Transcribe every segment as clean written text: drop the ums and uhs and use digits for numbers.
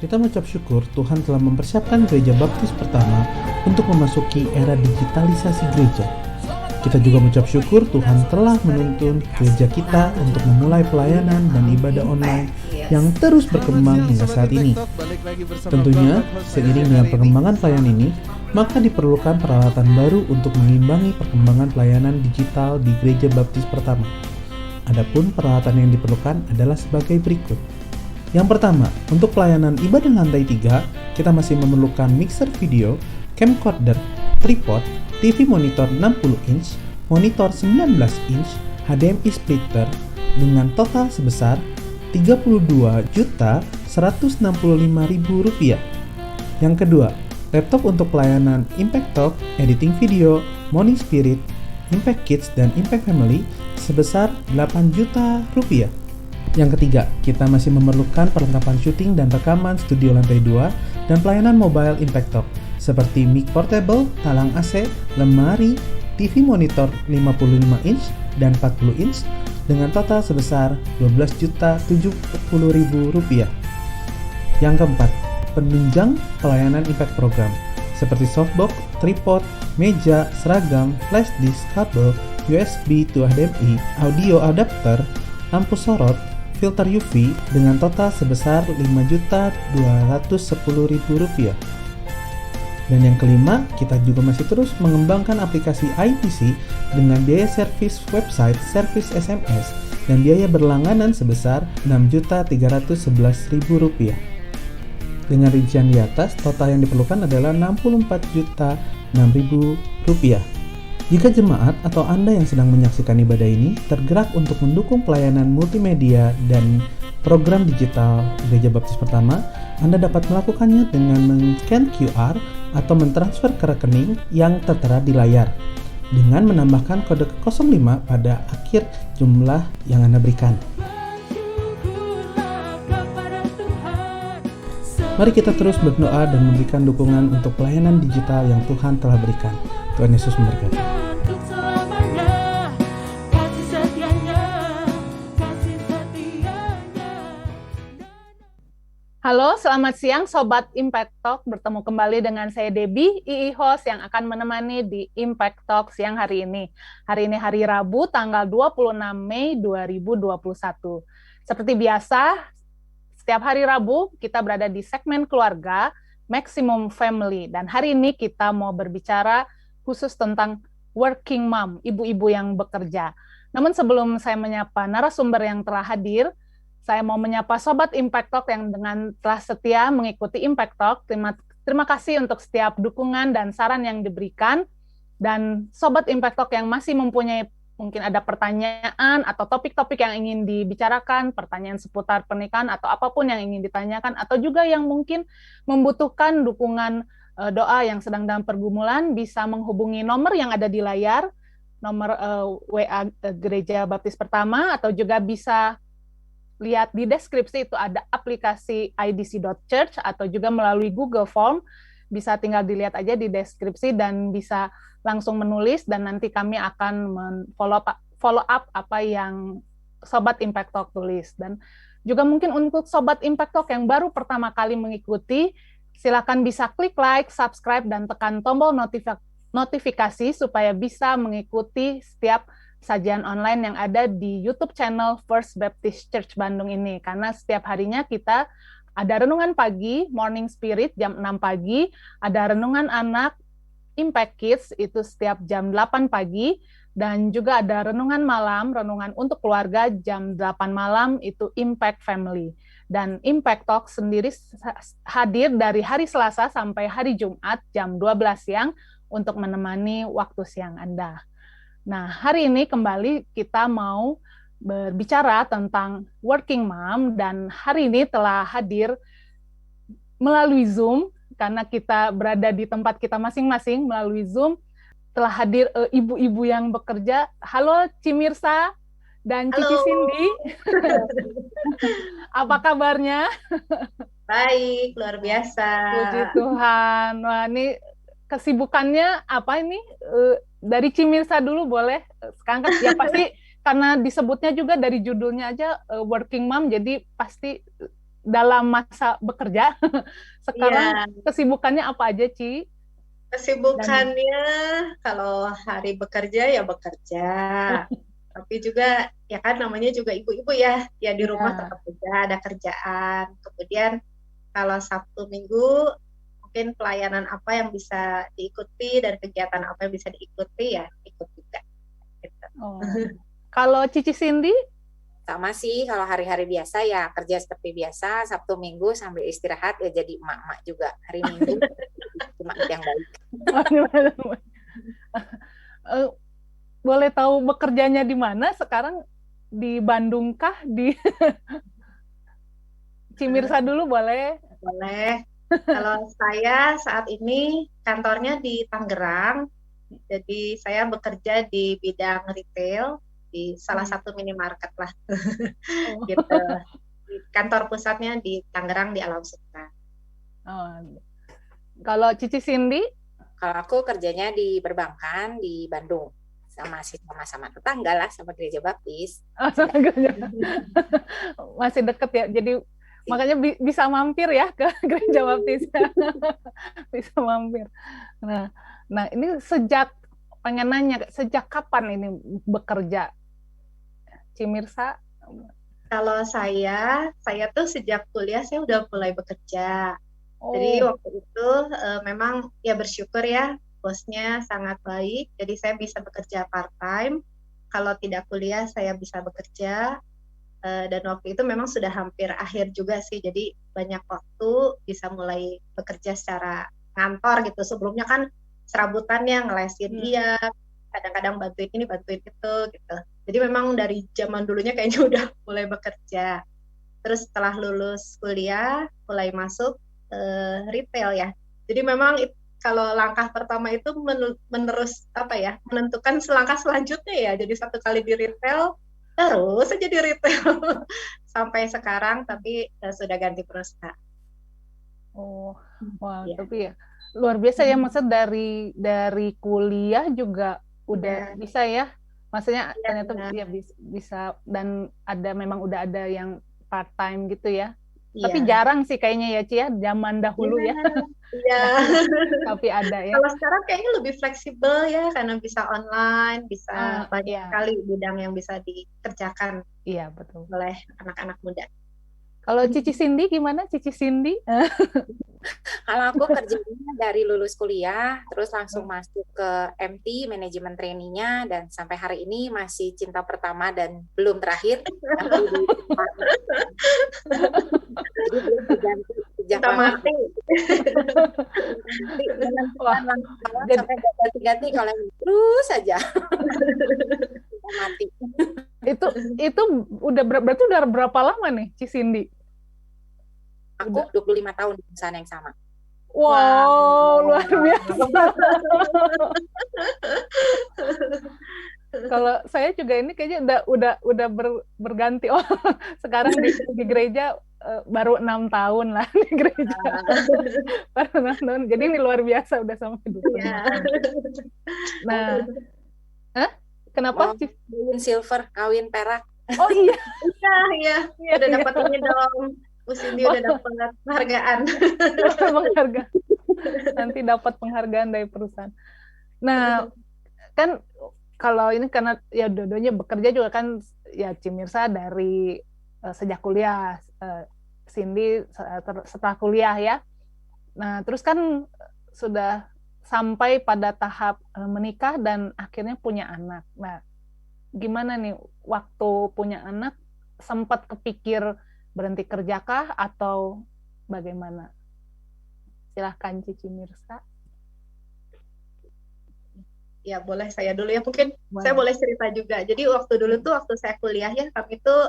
Kita mengucap syukur Tuhan telah mempersiapkan gereja baptis pertama untuk memasuki era digitalisasi gereja. Kita juga mengucap syukur Tuhan telah menuntun gereja kita untuk memulai pelayanan dan ibadah online yang terus berkembang hingga saat ini. Tentunya, seiring dengan perkembangan pelayanan ini, maka diperlukan peralatan baru untuk mengimbangi perkembangan pelayanan digital di gereja baptis pertama. Adapun peralatan yang diperlukan adalah sebagai berikut. Yang pertama, untuk pelayanan ibadah lantai 3, kita masih memerlukan mixer video, camcorder, tripod, TV monitor 60 inch, monitor 19 inch, HDMI splitter dengan total sebesar Rp32.165.000. Yang kedua, laptop untuk pelayanan Impact Talk, editing video, Morning Spirit, Impact Kids, dan Impact Family sebesar Rp8 juta. Yang ketiga, kita masih memerlukan perlengkapan syuting dan rekaman studio lantai 2 dan pelayanan mobile Impact Talk seperti mic portable, talang AC, lemari, TV monitor 55 inch dan 40 inch dengan total sebesar Rp12.070.000. Yang keempat, penunjang pelayanan Impact Program seperti softbox, tripod, meja, seragam, flash disk, kabel, USB to HDMI, audio adapter, lampu sorot, filter UV dengan total sebesar Rp5.210.000. Dan yang kelima, kita juga masih terus mengembangkan aplikasi ITC dengan biaya servis website, servis SMS, dan biaya berlangganan sebesar Rp6.311.000. Dengan rincian di atas, total yang diperlukan adalah Rp64.006.000. Jika jemaat atau Anda yang sedang menyaksikan ibadah ini tergerak untuk mendukung pelayanan multimedia dan program digital Gereja Baptis Pertama, Anda dapat melakukannya dengan men-scan QR atau mentransfer ke rekening yang tertera di layar dengan menambahkan kode 05 pada akhir jumlah yang Anda berikan. Mari kita terus berdoa dan memberikan dukungan untuk pelayanan digital yang Tuhan telah berikan. Tuhan Yesus memberkati. Halo, selamat siang Sobat Impact Talk. Bertemu kembali dengan saya Debbie, II host yang akan menemani di Impact Talk siang hari ini. Hari ini hari Rabu, tanggal 26 Mei 2021. Seperti biasa, setiap hari Rabu kita berada di segmen keluarga Maximum Family. Dan hari ini kita mau berbicara khusus tentang working mom, ibu-ibu yang bekerja. Namun sebelum saya menyapa narasumber yang telah hadir, saya mau menyapa Sobat Impact Talk yang dengan telah setia mengikuti Impact Talk. Terima kasih untuk setiap dukungan dan saran yang diberikan. Dan Sobat Impact Talk yang masih mempunyai mungkin ada pertanyaan atau topik-topik yang ingin dibicarakan, pertanyaan seputar pernikahan atau apapun yang ingin ditanyakan, atau juga yang mungkin membutuhkan dukungan doa yang sedang dalam pergumulan, bisa menghubungi nomor yang ada di layar, nomor WA Gereja Baptis Pertama, atau juga bisa lihat di deskripsi itu ada aplikasi idc.church atau juga melalui Google Form, bisa tinggal dilihat aja di deskripsi dan bisa langsung menulis dan nanti kami akan follow up apa yang Sobat Impact Talk tulis. Dan juga mungkin untuk Sobat Impact Talk yang baru pertama kali mengikuti, silakan bisa klik like, subscribe, dan tekan tombol notifikasi supaya bisa mengikuti setiap sajian online yang ada di YouTube channel First Baptist Church Bandung ini. Karena setiap harinya kita ada renungan pagi, Morning Spirit jam 6 pagi, ada renungan anak, Impact Kids itu setiap jam 8 pagi, dan juga ada renungan malam, renungan untuk keluarga jam 8 malam itu Impact Family. Dan Impact Talk sendiri hadir dari hari Selasa sampai hari Jumat jam 12 siang untuk menemani waktu siang Anda. Nah, hari ini kembali kita mau berbicara tentang working mom, dan hari ini telah hadir melalui Zoom, karena kita berada di tempat kita masing-masing melalui Zoom, telah hadir ibu-ibu yang bekerja. Halo Cimirsa dan Cici Cindy. Apa kabarnya? Baik, luar biasa. Puji Tuhan. Wah, ini kesibukannya apa ini? Dari Cimirsa dulu boleh. Sekarang kan ya pasti karena disebutnya juga dari judulnya aja working mom, jadi pasti dalam masa bekerja. Sekarang Iya, kesibukannya apa aja, Ci? Dan kesibukannya kalau hari bekerja ya bekerja. Tapi juga ya kan namanya juga ibu-ibu ya, ya di rumah ya, tetap juga ada kerjaan. Kemudian kalau Sabtu Minggu mungkin pelayanan apa yang bisa diikuti dan kegiatan apa yang bisa diikuti ya ikut juga gitu. oh. Kalau Cici Cindy, Sama sih, kalau hari-hari biasa ya kerja seperti biasa, Sabtu Minggu sambil istirahat ya jadi emak-emak juga. Hari Minggu cuma yang baik. Eh, boleh tahu bekerjanya di mana sekarang? Di Bandung kah? Di Cimirsa dulu boleh? Boleh. Kalau saya saat ini kantornya di Tangerang, jadi saya bekerja di bidang retail di salah satu minimarket lah Oh. gitu. Di kantor pusatnya di Tangerang di Alam Sutra. Oh. Kalau Cici Cindy, Kalau aku kerjanya di perbankan di Bandung. Sama-sama tetangga lah sama gereja baptis. masih deket ya. Jadi makanya bisa mampir ya ke gereja baptis. Bisa mampir. Nah, ini pengen nanya, sejak kapan ini bekerja, Cimirsa? Kalau saya tuh sejak kuliah saya udah mulai bekerja. Jadi Oh, waktu itu memang ya bersyukur ya bosnya sangat baik. Jadi saya bisa bekerja part-time. Kalau tidak kuliah saya bisa bekerja. Dan waktu itu memang sudah hampir akhir juga sih. Jadi banyak waktu bisa mulai bekerja secara ngantor gitu. Sebelumnya kan serabutannya ngelesin dia, kadang-kadang bantuin ini bantuin itu gitu. Jadi memang dari zaman dulunya kayaknya udah mulai bekerja. Terus setelah lulus kuliah mulai masuk retail ya. Jadi memang kalau langkah pertama itu menerus apa ya, menentukan selangkah selanjutnya ya. Jadi satu kali di retail terus aja di retail sampai sekarang, tapi sudah ganti perusahaan. oh, wah, Ya. tapi ya luar biasa ya, maksud dari kuliah juga udah Ya. bisa ya. Maksudnya Ya, ternyata benar. ya bisa, dan memang udah ada yang part time gitu ya. Iya. Tapi jarang sih kayaknya ya, Ci ya, zaman dahulu ya. Iya. Tapi ada ya. Kalau sekarang kayaknya lebih fleksibel ya, karena bisa online, bisa banyak Iya, sekali bidang yang bisa dikerjakan iya betul. oleh anak-anak muda. Kalau Cici Cindy gimana, Cici Cindy? Kalau aku kerjanya dari lulus kuliah, terus langsung masuk ke MT, manajemen trainee-nya, dan sampai hari ini masih cinta pertama dan belum terakhir. Jadi belum diganti sejak Kita lama. mati. Wah, Sampai ganti-ganti kalau yang terus saja. Mati. itu udah berarti udah berapa lama nih, Ci Cindy? Aku 25 tahun di perusahaan yang sama. Wow, luar biasa. Kalau saya juga ini kayaknya udah berganti. Oh, sekarang di gereja baru 6 tahun lah di gereja. Baru 6 tahun. Jadi ini luar biasa udah sampai 25 tahun. Nah, kenapa? Kawin silver, kawin perak. Oh iya. Iya. Udah dapat ini dong. Bu Cindy udah dapat penghargaan. Penghargaan. Nanti dapat penghargaan dari perusahaan. Nah, kan kalau ini karena ya dua-duanya bekerja juga kan, ya Cimirsa dari sejak kuliah, Cindy setelah kuliah ya. Nah, terus kan sudah sampai pada tahap menikah dan akhirnya punya anak. Nah, gimana nih waktu punya anak, sempat kepikir berhenti kerjakah atau bagaimana? Silahkan Cici Mirsa. Ya boleh saya dulu ya, mungkin saya boleh cerita juga. Jadi waktu dulu tuh waktu saya kuliah ya, kami tuh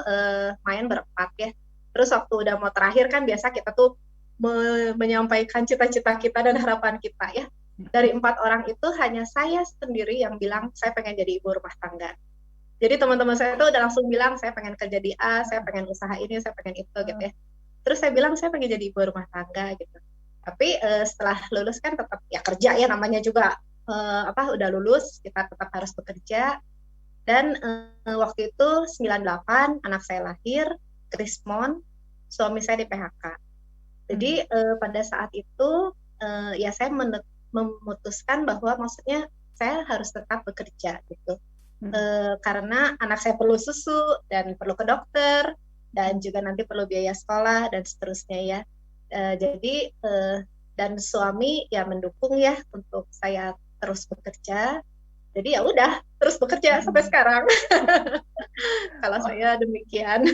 main berempat ya. Terus waktu udah mau terakhir kan biasa kita tuh menyampaikan cita-cita kita dan harapan kita ya. Dari 4 orang itu hanya saya sendiri yang bilang saya pengen jadi ibu rumah tangga. Jadi teman-teman saya tuh udah langsung bilang saya pengen kerja di A, saya pengen usaha ini, saya pengen itu gitu ya. Terus saya bilang saya pengen jadi ibu rumah tangga gitu. Tapi setelah lulus kan tetap ya kerja ya, namanya juga udah lulus, kita tetap harus bekerja. Dan waktu itu 98 anak saya lahir, Krismon, suami saya di PHK. Jadi pada saat itu ya saya memutuskan bahwa maksudnya saya harus tetap bekerja gitu. Karena anak saya perlu susu dan perlu ke dokter dan juga nanti perlu biaya sekolah dan seterusnya ya. Jadi dan suami ya mendukung ya untuk saya terus bekerja. Jadi ya udah terus bekerja sampai sekarang. Kalau saya demikian.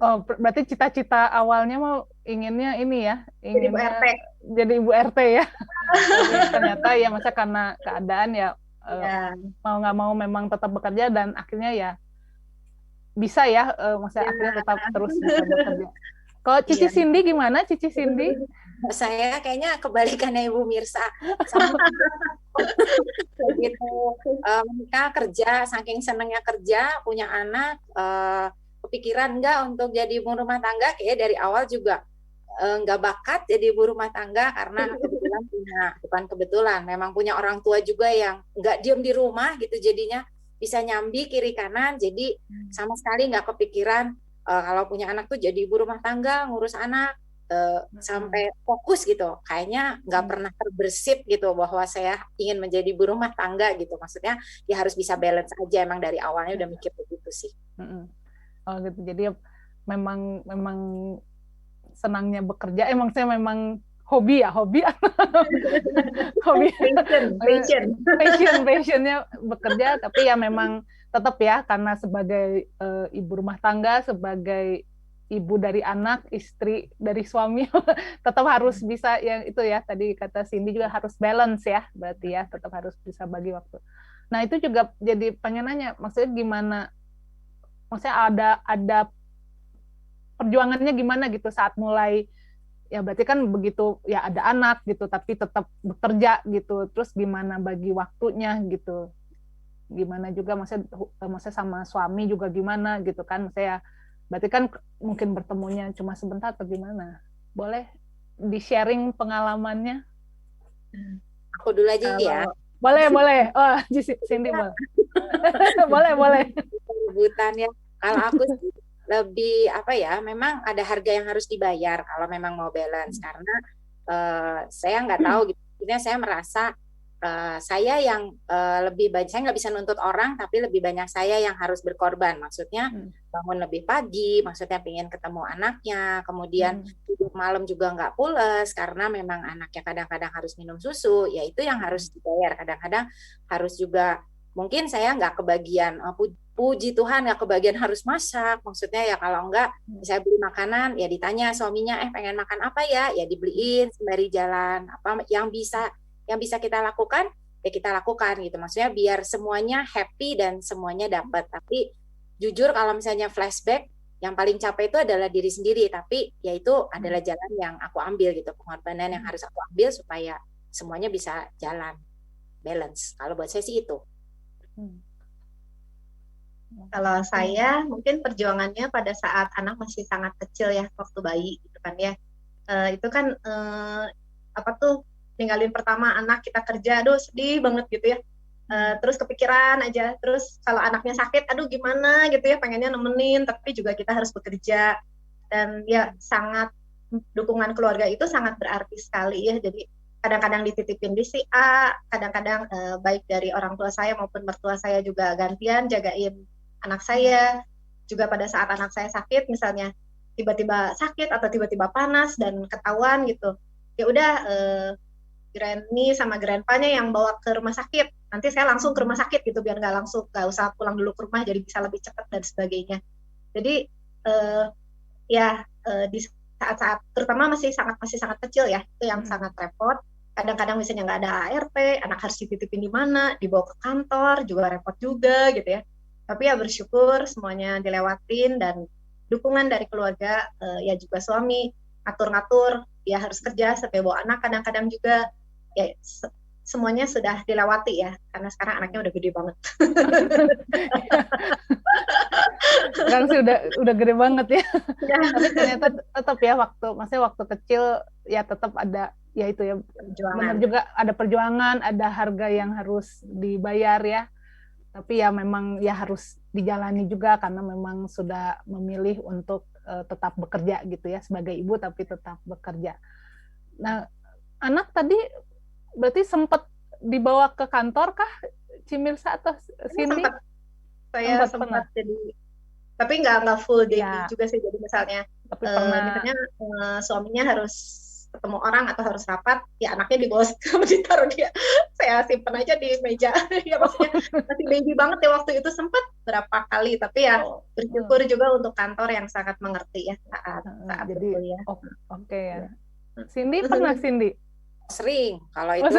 Oh, berarti cita-cita awalnya mau inginnya ini ya, Jadi Bu inginnya RT. jadi ibu RT ya. Tapi ternyata ya masa karena keadaan ya Ya. mau nggak mau memang tetap bekerja dan akhirnya ya bisa ya, maksudnya akhirnya tetap terus bisa bekerja. Kalau Cici Iya. Cindy gimana, Cici Cindy? Saya kayaknya kebalikannya Ibu Mirsa. Sama begitu menikah kerja, saking senangnya kerja, punya anak, kepikiran nggak untuk jadi ibu rumah tangga? Kayak dari awal juga nggak bakat jadi ibu rumah tangga karena kebetulan bukan kebetulan, memang punya orang tua juga yang nggak diem di rumah gitu, jadinya bisa nyambi kiri kanan, jadi sama sekali nggak kepikiran kalau punya anak tuh jadi ibu rumah tangga, ngurus anak, sampai fokus gitu, kayaknya nggak pernah terbersit gitu bahwa saya ingin menjadi ibu rumah tangga gitu, maksudnya ya harus bisa balance aja, emang dari awalnya udah mikir begitu sih. Oh gitu, jadi memang senangnya bekerja, emang saya memang hobi hobi passionnya bekerja, tapi ya memang tetap ya karena sebagai ibu rumah tangga, sebagai ibu dari anak, istri dari suami, tetap harus bisa yang itu ya, tadi kata Cindy juga harus balance ya, berarti ya tetap harus bisa bagi waktu. Nah itu juga jadi pengen nanya, maksudnya gimana, maksudnya ada perjuangannya gimana gitu saat mulai, ya berarti kan begitu ya ada anak gitu tapi tetap bekerja gitu, terus gimana bagi waktunya gitu, gimana juga maksudnya sama suami juga gimana gitu kan, saya berarti kan mungkin bertemunya cuma sebentar atau gimana, boleh di sharing pengalamannya? Aku dulu aja ya. Boleh. Oh, Cindy boleh. boleh. Rebutannya kalau aku sih lebih apa ya, memang ada harga yang harus dibayar kalau memang mau balance, karena saya nggak tahu gitu, akhirnya saya merasa saya yang lebih banyak, saya nggak bisa nuntut orang, tapi lebih banyak saya yang harus berkorban, maksudnya bangun lebih pagi, maksudnya pengen ketemu anaknya, kemudian tidur malam juga nggak pules karena memang anaknya kadang-kadang harus minum susu, ya itu yang harus dibayar, kadang-kadang harus juga mungkin saya nggak kebagian, puji Tuhan nggak kebagian harus masak, maksudnya ya kalau enggak saya beli makanan ya ditanya suaminya pengen makan apa ya dibeliin sembari jalan, apa yang bisa kita lakukan ya kita lakukan gitu, maksudnya biar semuanya happy dan semuanya dapat. Tapi jujur kalau misalnya flashback, yang paling capek itu adalah diri sendiri, tapi ya itu adalah jalan yang aku ambil gitu, pengorbanan yang harus aku ambil supaya semuanya bisa jalan balance. Kalau buat saya sih itu. Kalau saya mungkin perjuangannya pada saat anak masih sangat kecil ya, waktu bayi gitu kan ya. Itu kan apa tuh, ninggalin pertama anak kita kerja, aduh sedih banget gitu ya. Terus kepikiran aja, terus kalau anaknya sakit, aduh gimana gitu ya, pengennya nemenin, tapi juga kita harus bekerja. Dan ya sangat, dukungan keluarga itu sangat berarti sekali ya. Jadi kadang-kadang dititipin di si A, kadang-kadang baik dari orang tua saya maupun mertua saya juga gantian jagain anak saya. Juga pada saat anak saya sakit misalnya, tiba-tiba sakit atau tiba-tiba panas dan ketahuan gitu, ya udah Granny sama grandpa-nya yang bawa ke rumah sakit, nanti saya langsung ke rumah sakit gitu, biar nggak usah pulang dulu ke rumah, jadi bisa lebih cepat dan sebagainya. Jadi di saat-saat terutama masih sangat kecil ya, itu yang sangat repot. Kadang-kadang misalnya nggak ada ART, anak harus dititipin di mana, dibawa ke kantor juga repot juga gitu ya. Tapi ya bersyukur semuanya dilewatin, dan dukungan dari keluarga, ya juga suami ngatur-ngatur, dia harus kerja sampai bawa anak, kadang-kadang juga ya semuanya sudah dilewati ya, karena sekarang anaknya udah gede banget. Sekarang sih udah gede banget ya. Tapi ternyata tetap ya maksudnya waktu kecil ya tetap ada ya itu ya, benar juga ada perjuangan, ada harga yang harus dibayar ya. Tapi ya memang ya harus dijalani juga karena memang sudah memilih untuk tetap bekerja gitu ya, sebagai ibu tapi tetap bekerja. Nah, anak tadi berarti sempat dibawa ke kantor kah, Cimirsa atau Cindy? Sempat jadi, tapi nggak full day Ya. juga sih. Jadi misalnya misalnya suaminya harus ketemu orang atau harus rapat, ya anaknya dibawa ditaruh dia, saya simpen aja di meja. Ya maksudnya masih baby banget ya waktu itu, sempat berapa kali, tapi ya bersyukur juga untuk kantor yang sangat mengerti ya saat jadi kuliah. Oke ya. Cindy pernah Cindy? Sering kalau itu.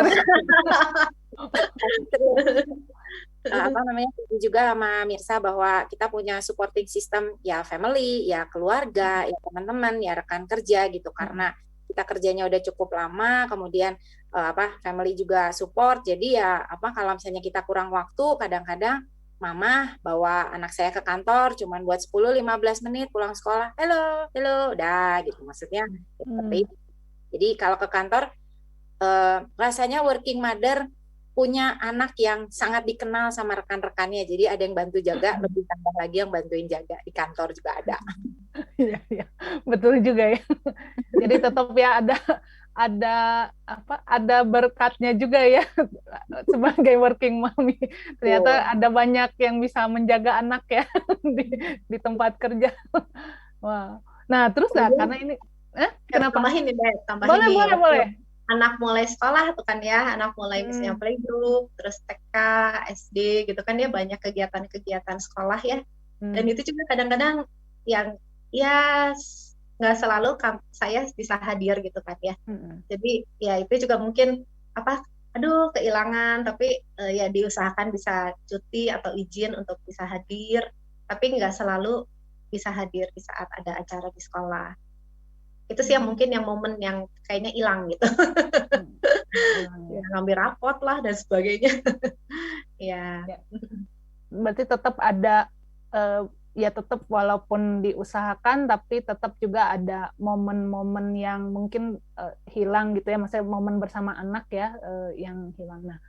Apa namanya juga sama Mirsa bahwa kita punya supporting system ya, family, ya keluarga, ya teman-teman, ya rekan kerja gitu, karena kita kerjanya udah cukup lama, kemudian family juga support. Jadi ya kalau misalnya kita kurang waktu, kadang-kadang mama bawa anak saya ke kantor cuman buat 10-15 menit pulang sekolah, hello, udah gitu, maksudnya seperti itu. Jadi kalau ke kantor rasanya working mother punya anak yang sangat dikenal sama rekan-rekannya, jadi ada yang bantu jaga, lebih tambah lagi yang bantuin jaga di kantor juga ada. Iya, betul juga ya. Jadi tetap ya ada berkatnya juga ya sebagai working mommy. Ternyata ada banyak yang bisa menjaga anak ya di tempat kerja. Wow. Nah, terus karena ini kenapa? Tambahin Boleh. Anak mulai sekolah tuh kan ya, anak mulai misalnya playgroup, terus TK, SD gitu kan ya, banyak kegiatan-kegiatan sekolah ya. Dan itu juga kadang-kadang yang ya nggak selalu saya bisa hadir gitu kan ya. Jadi ya itu juga mungkin kehilangan, tapi ya diusahakan bisa cuti atau izin untuk bisa hadir, tapi nggak selalu bisa hadir di saat ada acara di sekolah. Itu sih yang mungkin yang momen yang kayaknya hilang gitu. Ya, ngambil rapot lah dan sebagainya. Ya. Berarti tetap ada ya tetap walaupun diusahakan, tapi tetap juga ada momen-momen yang mungkin hilang gitu ya, maksudnya momen bersama anak ya yang hilang. Nah,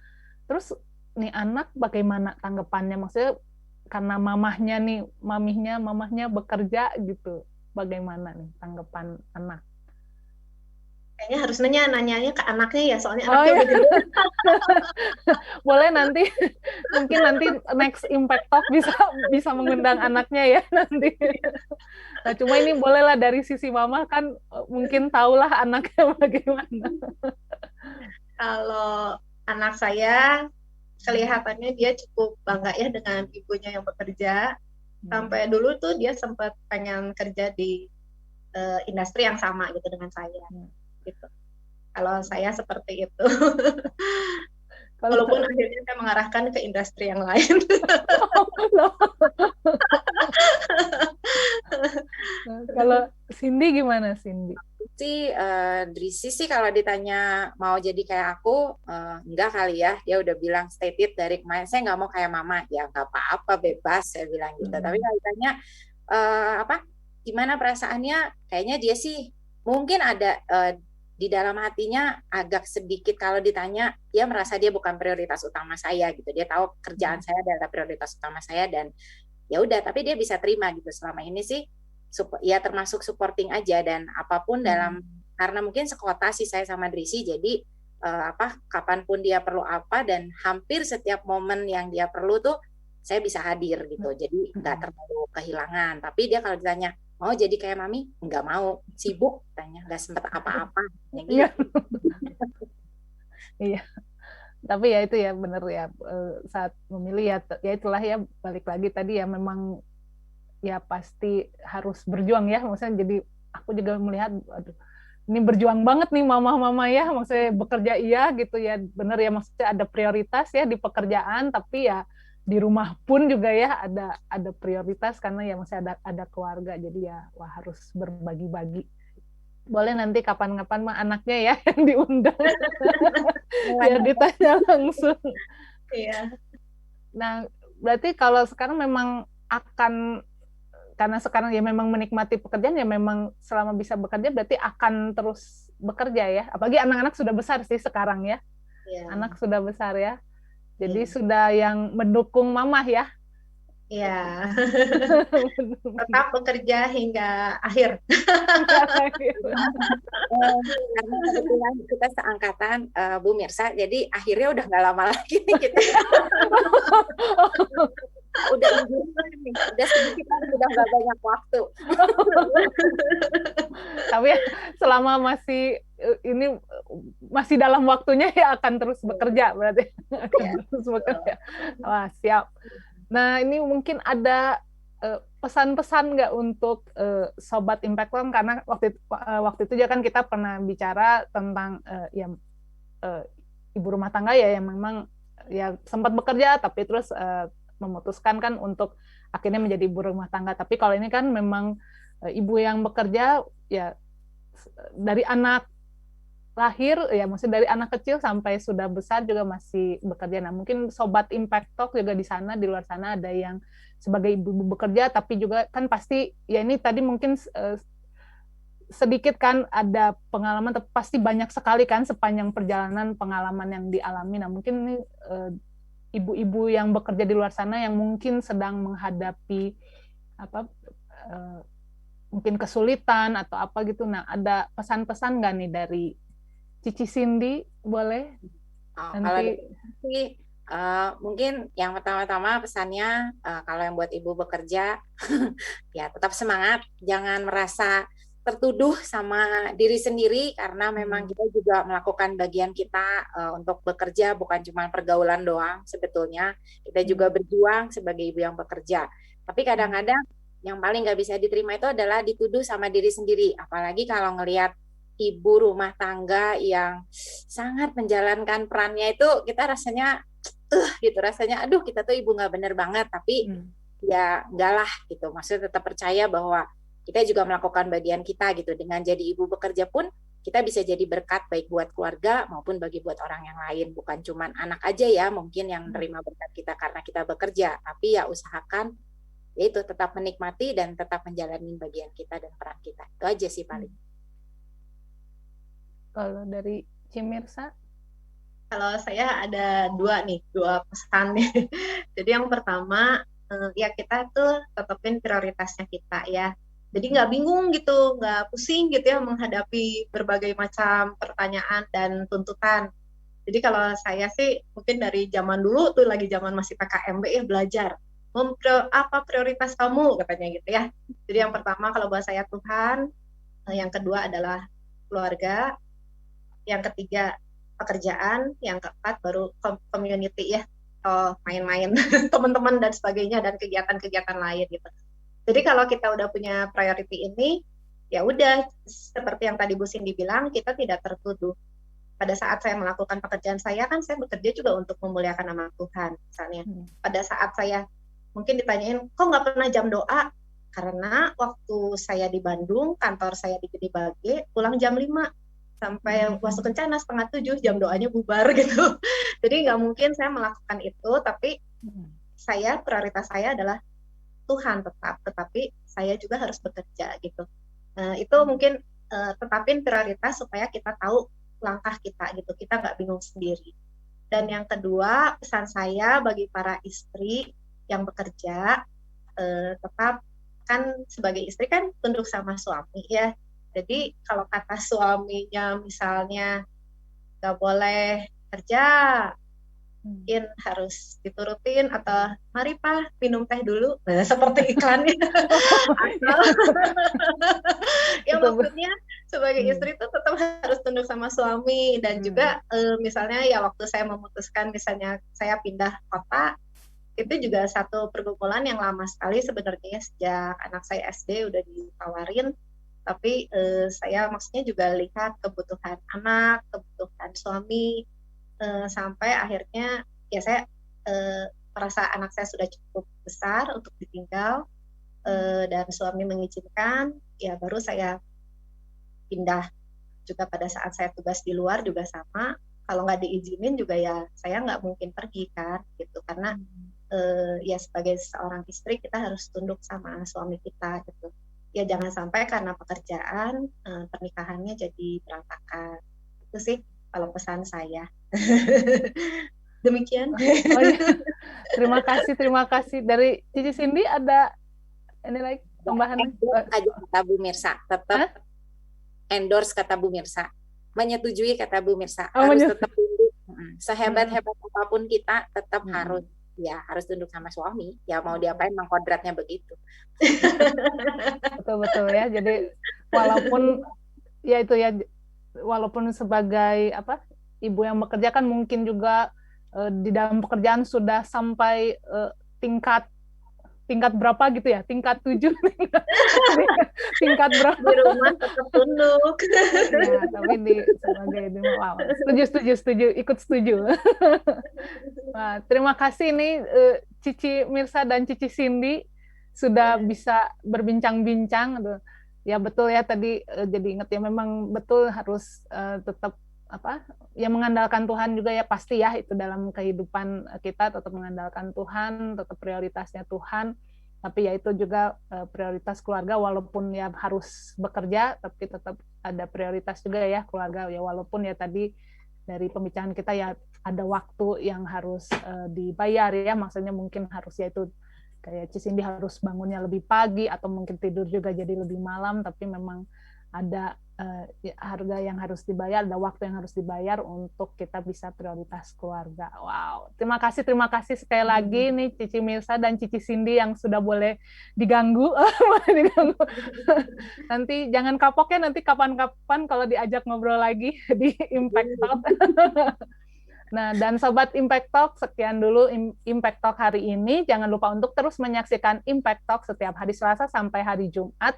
terus nih anak bagaimana tanggapannya, maksudnya karena mamahnya bekerja gitu, bagaimana nih tanggapan anak? Kayaknya harus nanyanya ke anaknya ya, soalnya anaknya udah gede. Boleh mungkin nanti next Impact Talk bisa mengundang anaknya ya nanti. Nah, cuma ini bolehlah dari sisi mama kan mungkin tahulah anaknya bagaimana. Kalau anak saya kelihatannya dia cukup bangga ya dengan ibunya yang bekerja. Sampai dulu tuh dia sempat pengen kerja di industri yang sama gitu dengan saya. Gitu. Kalau saya seperti itu. Walaupun akhirnya saya mengarahkan ke industri yang lain. Kalau Cindy gimana, Cindy? Drisi sih kalau ditanya mau jadi kayak aku, enggak kali ya. Dia udah bilang stated dari kemarin, saya nggak mau kayak mama. Ya nggak apa-apa, bebas, saya bilang gitu. Tapi kalau ditanya gimana perasaannya, kayaknya dia sih mungkin ada di dalam hatinya agak sedikit, kalau ditanya, dia merasa dia bukan prioritas utama saya gitu. Dia tahu kerjaan saya adalah prioritas utama saya, dan ya udah, tapi dia bisa terima gitu. Selama ini sih ya termasuk supporting aja, dan apapun karena mungkin sekota sih saya sama Drisi, jadi kapanpun dia perlu apa, dan hampir setiap momen yang dia perlu tuh saya bisa hadir gitu. Jadi nggak terlalu kehilangan. Tapi dia kalau ditanya mau jadi kayak mami, nggak mau, sibuk, tanya, nggak sempet apa-apa. Gitu. Iya. Tapi ya itu ya benar ya, saat memilih ya itulah ya, balik lagi tadi ya, memang ya pasti harus berjuang ya, maksudnya. Jadi aku juga melihat, aduh, ini berjuang banget nih mama-mama ya, maksudnya bekerja iya gitu ya, benar ya, maksudnya ada prioritas ya di pekerjaan, tapi ya di rumah pun juga ya ada prioritas, karena ya masih ada keluarga, jadi ya harus berbagi-bagi. Boleh nanti kapan-kapan mah anaknya ya yang diundang biar ditanya langsung. Iya. Nah, berarti kalau sekarang memang karena sekarang ya memang menikmati pekerjaan, ya memang selama bisa bekerja berarti akan terus bekerja ya. Apalagi anak-anak sudah besar sih sekarang ya. Anak sudah besar ya. Jadi sudah yang mendukung mamah ya. Ya, tetap bekerja hingga akhir. Karena kebetulan kita seangkatan, Bu Mirsa, jadi akhirnya udah nggak lama lagi nih kita. Udah nih, udah sedikit lagi, udah nggak banyak waktu. Tapi selama ini masih dalam waktunya ya akan terus bekerja berarti. Akan terus bekerja. Wah, siap. Nah, ini mungkin ada pesan-pesan nggak untuk Sobat Impact Home, karena waktu itu juga kan kita pernah bicara tentang ibu rumah tangga ya yang memang ya sempat bekerja tapi terus memutuskan kan untuk akhirnya menjadi ibu rumah tangga. Tapi kalau ini kan memang ibu yang bekerja ya dari anak lahir ya, maksudnya dari anak kecil sampai sudah besar juga masih bekerja. Nah, mungkin Sobat Impact Talk juga di sana, di luar sana ada yang sebagai ibu-ibu bekerja, tapi juga kan pasti ya ini tadi mungkin sedikit kan ada pengalaman, tapi pasti banyak sekali kan sepanjang perjalanan pengalaman yang dialami. Nah, mungkin ini ibu-ibu yang bekerja di luar sana yang mungkin sedang menghadapi mungkin kesulitan atau apa gitu. Nah, ada pesan-pesan nggak nih dari Cici Cindy, boleh? Kalau dari mungkin yang pertama-tama pesannya, kalau yang buat ibu bekerja, ya tetap semangat, jangan merasa tertuduh sama diri sendiri, karena memang kita juga melakukan bagian kita untuk bekerja, bukan cuma pergaulan doang sebetulnya, kita juga berjuang sebagai ibu yang bekerja. Tapi kadang-kadang yang paling nggak bisa diterima itu adalah dituduh sama diri sendiri, apalagi kalau ngelihat ibu rumah tangga yang sangat menjalankan perannya itu, kita rasanya gitu, rasanya aduh kita tuh ibu nggak bener banget, tapi ya enggak lah gitu, maksudnya tetap percaya bahwa kita juga melakukan bagian kita gitu, dengan jadi ibu bekerja pun kita bisa jadi berkat baik buat keluarga maupun bagi buat orang yang lain, bukan cuman anak aja ya mungkin yang menerima berkat kita karena kita bekerja, tapi ya usahakan yaitu tetap menikmati dan tetap menjalani bagian kita dan peran kita, itu aja sih paling. Kalau dari Cimirsa? Kalau saya ada dua pesan nih. Jadi yang pertama, ya kita tuh tetapin prioritasnya kita ya. Jadi nggak bingung gitu, nggak pusing gitu ya menghadapi berbagai macam pertanyaan dan tuntutan. Jadi kalau saya sih mungkin dari zaman dulu tuh lagi zaman masih PKMB ya belajar. Apa prioritas kamu katanya gitu ya. Jadi yang pertama kalau buat saya Tuhan, yang kedua adalah keluarga, yang ketiga pekerjaan, yang keempat baru community ya, main-main teman-teman dan sebagainya dan kegiatan-kegiatan lain gitu. Jadi kalau kita udah punya priority ini, ya udah seperti yang tadi Bu Cindy bilang, kita tidak tertuduh. Pada saat saya melakukan pekerjaan saya kan saya bekerja juga untuk memuliakan nama Tuhan misalnya. Pada saat saya mungkin ditanyain, kok nggak pernah jam doa? Karena waktu saya di Bandung, kantor saya di Gede Bage, pulang jam 5 sampai masuk kencana 6:30 jam doanya bubar gitu. Jadi nggak mungkin saya melakukan itu, tapi prioritas saya adalah Tuhan tetapi saya juga harus bekerja gitu. Itu mungkin tetapin prioritas supaya kita tahu langkah kita gitu, kita nggak bingung sendiri. Dan yang kedua, pesan saya bagi para istri yang bekerja, tetap kan sebagai istri kan tunduk sama suami ya. Jadi kalau kata suaminya misalnya nggak boleh kerja, mungkin harus diturutin, atau mari Pak minum teh dulu, seperti iklannya. Atau ya maksudnya sebagai istri itu tetap harus tunduk sama suami. Dan juga misalnya ya waktu saya memutuskan misalnya saya pindah kota, itu juga satu pergumulan yang lama sekali sebenarnya, sejak anak saya SD udah ditawarin. Tapi saya maksudnya juga lihat kebutuhan anak, kebutuhan suami, sampai akhirnya ya saya merasa anak saya sudah cukup besar untuk ditinggal, dan suami mengizinkan, ya baru saya pindah. Juga pada saat saya tugas di luar juga sama, kalau nggak diizinin juga ya saya nggak mungkin pergi kan gitu, karena ya sebagai seorang istri kita harus tunduk sama suami kita gitu. Ya jangan sampai karena pekerjaan pernikahannya jadi berantakan. Itu sih kalau pesan saya. Demikian. Oh iya. Terima kasih. Dari Cici Cindy ada ini lagi tambahan? Endorse aja kata Bu Mirsa, tetap endorse kata Bu Mirsa, menyetujui kata Bu Mirsa, harus tetap tunduk. Sehebat-hebat apapun kita tetap harus tunduk sama suami. Ya mau diapain, memang kodratnya begitu. Betul ya. Jadi walaupun ya itu ya, walaupun sebagai ibu yang bekerja kan mungkin juga di dalam pekerjaan sudah sampai tingkat berapa gitu ya, tingkat 7 tingkat berapa di rumah tetap tunduk ya, tapi sebagai wow, setuju ikut setuju. Nah, terima kasih nih Cici Mirsa dan Cici Cindy sudah bisa berbincang-bincang. Ya betul ya tadi, jadi ingat ya, memang betul harus tetap ya mengandalkan Tuhan juga ya, pasti ya itu dalam kehidupan kita tetap mengandalkan Tuhan, tetap prioritasnya Tuhan. Tapi ya itu juga prioritas keluarga, walaupun ya harus bekerja tapi tetap ada prioritas juga ya keluarga ya, walaupun ya tadi dari pembicaraan kita ya ada waktu yang harus dibayar ya, maksudnya mungkin harus ya itu kayak Cindy harus bangunnya lebih pagi atau mungkin tidur juga jadi lebih malam, tapi memang ada harga yang harus dibayar, ada waktu yang harus dibayar untuk kita bisa prioritas keluarga. Wow, terima kasih sekali lagi nih Cici Mirsa dan Cici Cindy yang sudah boleh diganggu. Nanti jangan kapok ya, nanti kapan-kapan kalau diajak ngobrol lagi di Impact Talk. Nah, dan Sobat Impact Talk, sekian dulu Impact Talk hari ini. Jangan lupa untuk terus menyaksikan Impact Talk setiap hari Selasa sampai hari Jumat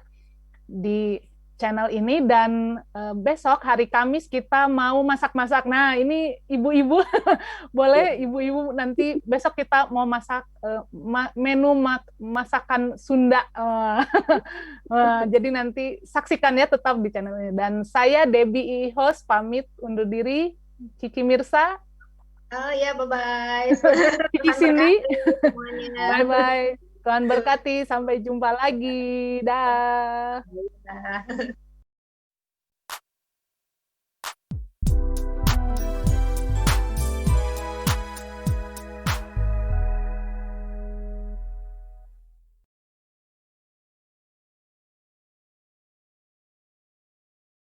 di channel ini, dan besok hari Kamis kita mau masak-masak. Nah, ini ibu-ibu boleh ibu-ibu nanti besok kita mau masak menu masakan Sunda. Jadi nanti saksikan ya tetap di channel ini. Dan saya Debbie host pamit undur diri. Cici Mirsa. Oh ya, bye-bye. Cici Cindy. Bye-bye. Tuhan berkati, sampai jumpa lagi. Dah. Dah.